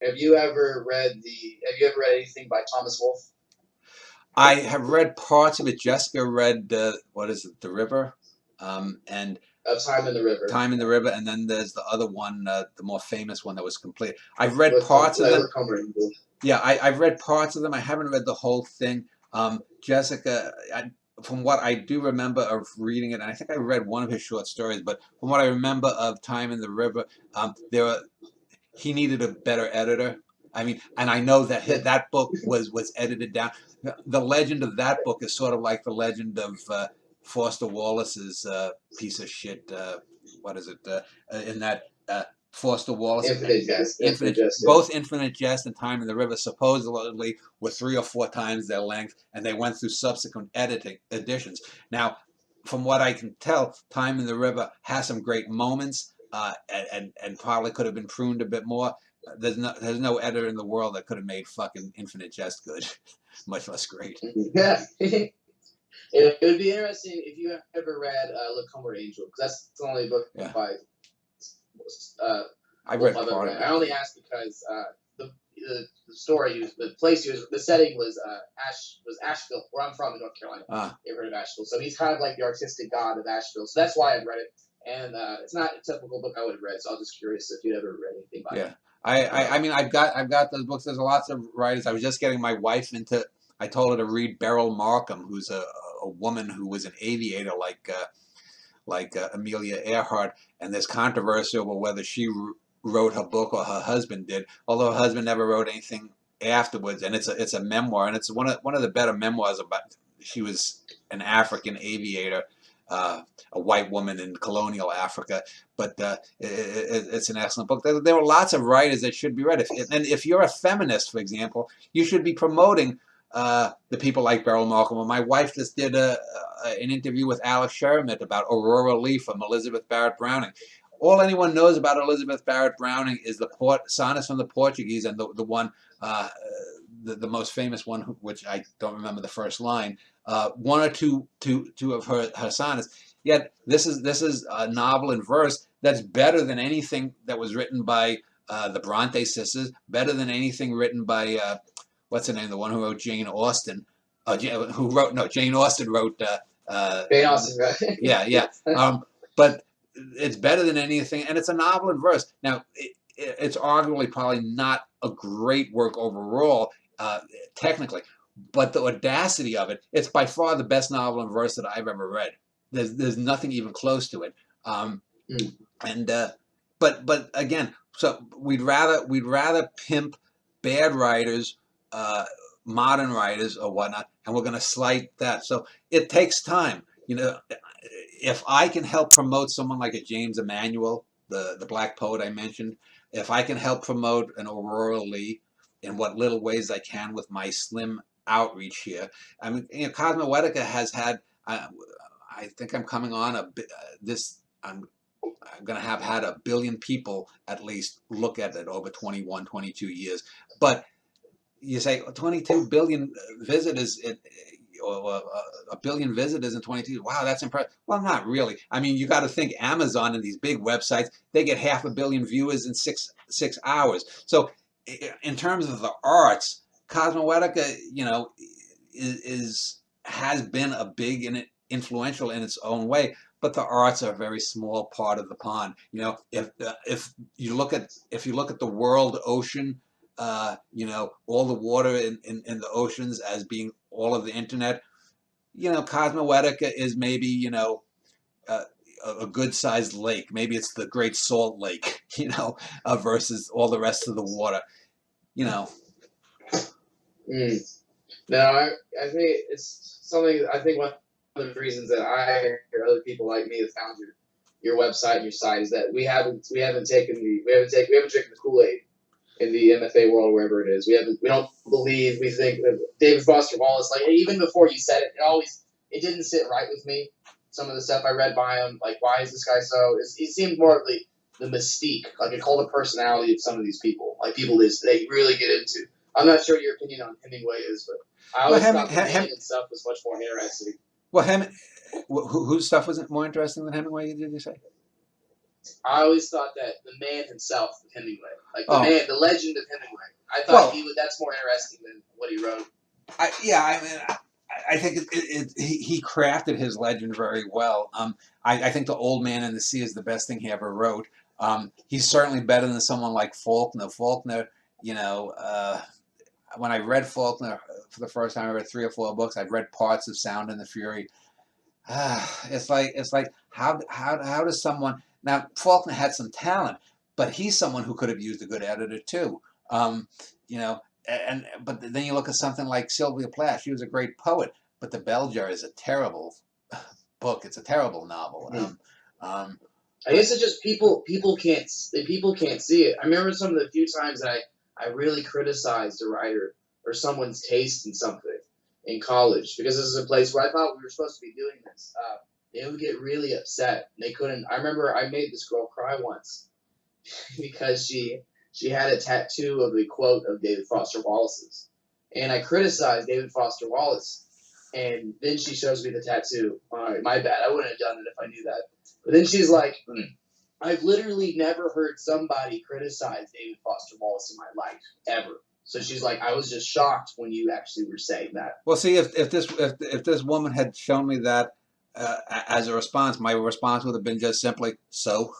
Have you ever read anything by Thomas Wolfe? I have read parts of it. Jessica read what is it, The River, and Of Time in the River. Time in the River, and then there's the other one, the more famous one that was complete. I've read parts of them. Yeah, I've read parts of them. I haven't read the whole thing. Jessica, from what I do remember of reading it, and I think I read one of his short stories, but from what I remember of Time in the River, he needed a better editor. I mean, and I know that that book was edited down. The legend of that book is sort of like the legend of Foster Wallace's piece of shit. What is it? In that Foster Wallace, both Infinite Jest and Time in the River supposedly were 3 or 4 times their length, and they went through subsequent editions. Now, from what I can tell, Time in the River has some great moments, and probably could have been pruned a bit more. There's no editor in the world that could have made fucking Infinite Jest good, much less great. Yeah. It would be interesting if you ever read Look Homeward Angel, because that's the only book by I read part of it. I only asked because the story, the place the setting was Asheville, where I'm from in North Carolina. You ever heard of Asheville? So he's kind of like the artistic god of Asheville. So that's why I've read it. And it's not a typical book I would have read, so I was just curious if you'd ever read anything by it. I mean, I've got those books. There's lots of writers. I was just getting my wife into. I told her to read Beryl Markham, who's a woman who was an aviator like Amelia Earhart, and there's controversy over whether she wrote her book or her husband did. Although her husband never wrote anything afterwards, and it's a memoir, and it's one of the better memoirs about. She was an African aviator. A white woman in colonial Africa, but it's an excellent book. There are lots of writers that should be read. And if you're a feminist, for example, you should be promoting the people like Beryl Markham. My wife just did an interview with Alex Sherman about Aurora Leigh from Elizabeth Barrett Browning. All anyone knows about Elizabeth Barrett Browning is the sonnets from the Portuguese, and the one, the most famous one, which I don't remember the first line. One or two of her sonnets. Yet this is a novel in verse that's better than anything that was written by the Bronte sisters. Better than anything written by what's her name? The one who wrote Jane Austen. Jane Austen wrote. Jane Austen, right? Yeah. But it's better than anything, and it's a novel in verse. Now, it's arguably probably not a great work overall, technically, but the audacity of it, it's by far the best novel in verse that I've ever read. There's nothing even close to it. But again, so we'd rather pimp bad writers, modern writers or whatnot, and we're going to slight that. So it takes time. If I can help promote someone like a James Emanuel, the black poet I mentioned, if I can help promote an Aurora Leigh in what little ways I can with my slim outreach here. I mean, Cosmoetica has had. I think I'm coming on I'm going to have had 1 billion people at least look at it over 21, 22 years. But you say 22 billion visitors. Or 1 billion visitors in 22. Wow, that's impressive. Well, not really. I mean, you got to think Amazon and these big websites, they get 500 million viewers in six hours. So in terms of the arts, Cosmoetica, has been a big and influential in its own way, but the arts are a very small part of the pond. If you look at the world ocean, all the water in the oceans as being all of the internet, Cosmoetica is maybe, a good-sized lake. Maybe it's the Great Salt Lake, versus all the rest of the water, No, I think it's something. I think one of the reasons that I or other people like me that found your website and your site is that we haven't drinking the Kool-Aid in the MFA world, wherever it is. We think that David Foster Wallace, like, even before you said it, it didn't sit right with me. Some of the stuff I read by him, like, why is this guy so? He seemed more of the mystique, like a cult of personality of some of these people, like people they really get into. I'm not sure your opinion on Hemingway is, but I always thought the name and stuff was much more interesting. Well, whose stuff was more interesting than Hemingway? Did you say? I always thought that the man himself, Hemingway, like the Oh, man, the legend of Hemingway, I thought well, he would. That's more interesting than what he wrote. I mean, I think he crafted his legend very well. I think The Old Man and the Sea is the best thing he ever wrote. He's certainly better than someone like Faulkner. Faulkner, you know, when I read Faulkner for the first time, I read 3 or 4 books. I'd read parts of Sound and the Fury. It's like how does someone now Faulkner had some talent, but he's someone who could have used a good editor too. You know, but then you look at something like Sylvia Plath. She was a great poet, but The Bell Jar is a terrible book. It's a terrible novel. I guess it's just people can't see it. I remember some of the few times that I really criticized a writer or someone's taste in something in college, because this is a place where I thought we were supposed to be doing this. They would get really upset. They couldn't. I remember I made this girl cry once because she had a tattoo of a quote of David Foster Wallace's, and I criticized David Foster Wallace, and then she shows me the tattoo. All right, my bad. I wouldn't have done it if I knew that. But then she's like, I've literally never heard somebody criticize David Foster Wallace in my life ever. So she's like, I was just shocked when you actually were saying that. Well, see, if this woman had shown me that as a response, my response would have been just simply so.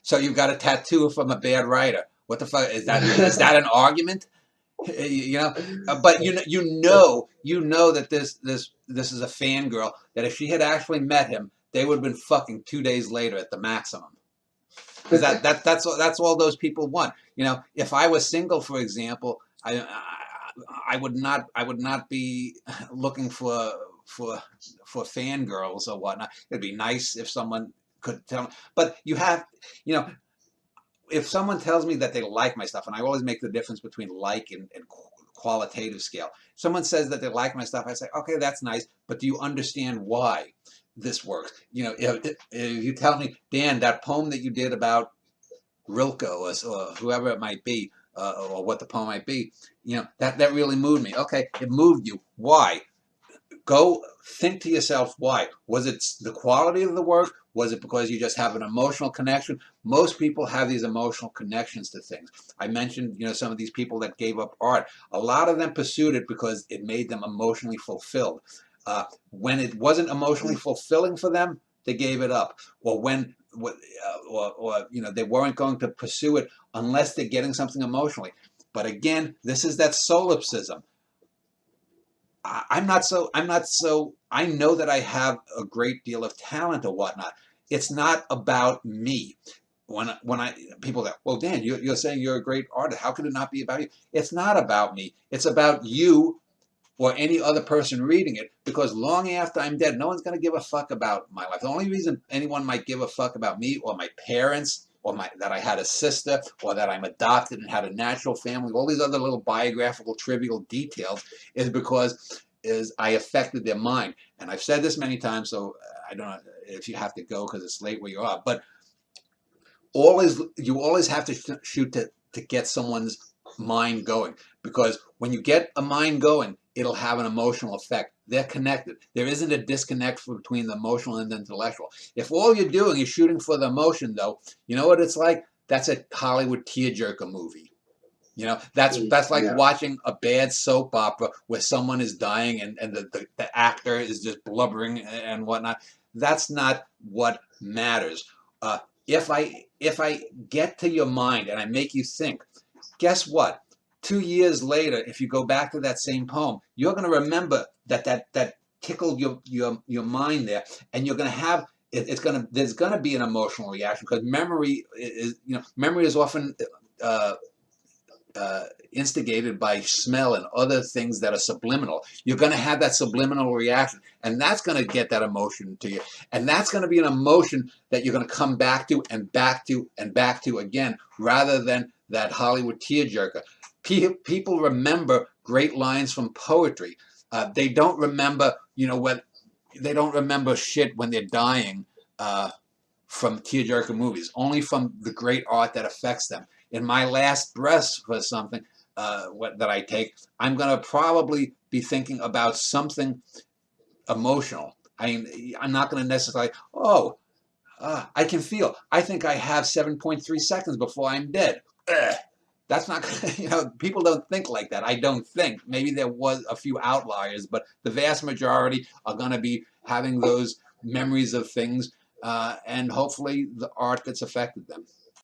So you've got a tattoo from a bad writer. What the fuck is that? Is that an argument? You know, but you know that this is a fangirl. That if she had actually met him, they would have been fucking 2 days later at the maximum. Because that's all those people want. You know, if I was single, for example, I would not be looking for fangirls or whatnot. It'd be nice if someone could tell me. But you have, you know, if someone tells me that they like my stuff, and I always make the difference between like and qualitative scale. Someone says that they like my stuff, I say, okay, that's nice, but do you understand why this works? You know, if you tell me, Dan, that poem that you did about Rilke or whoever it might be, or what the poem might be, you know, that really moved me. Okay, it moved you. Why? Go think to yourself, why? Was it the quality of the work? Was it because you just have an emotional connection? Most people have these emotional connections to things. I mentioned, you know, some of these people that gave up art. A lot of them pursued it because it made them emotionally fulfilled. When it wasn't emotionally fulfilling for them, they gave it up. Or when, or you know, they weren't going to pursue it unless they're getting something emotionally. But again, this is that solipsism. I know that I have a great deal of talent or whatnot. It's not about me. When people go, well, Dan, you're saying you're a great artist. How could it not be about you? It's not about me. It's about you or any other person reading it, because long after I'm dead, no one's going to give a fuck about my life. The only reason anyone might give a fuck about me or my parents, or that I had a sister, or that I'm adopted and had a natural family, all these other little biographical trivial details, is because I affected their mind. And I've said this many times, so I don't know if you have to go because it's late where you are, but you always have to shoot to get someone's mind going, because when you get a mind going, it'll have an emotional effect. They're connected. There isn't a disconnect between the emotional and the intellectual. If all you're doing is shooting for the emotion, though, you know what it's like? That's a Hollywood tearjerker movie. You know, that's like watching a bad soap opera where someone is dying and the actor is just blubbering and whatnot. That's not what matters. If I get to your mind and I make you think, guess what? 2 years later, if you go back to that same poem, you're going to remember that tickled your mind there, and you're going to have there's going to be an emotional reaction, because memory is often instigated by smell and other things that are subliminal. You're going to have that subliminal reaction, and that's going to get that emotion to you, and that's going to be an emotion that you're going to come back to and back to and back to again, rather than that Hollywood tearjerker. People remember great lines from poetry. They don't remember, they don't remember shit when they're dying from tearjerker movies. Only from the great art that affects them. In my last breath for something that I take, I'm going to probably be thinking about something emotional. I'm not going to necessarily, I can feel. I think I have 7.3 seconds before I'm dead. Ugh. That's not, people don't think like that. I don't think. Maybe there was a few outliers, but the vast majority are going to be having those memories of things, and hopefully the art that's affected them.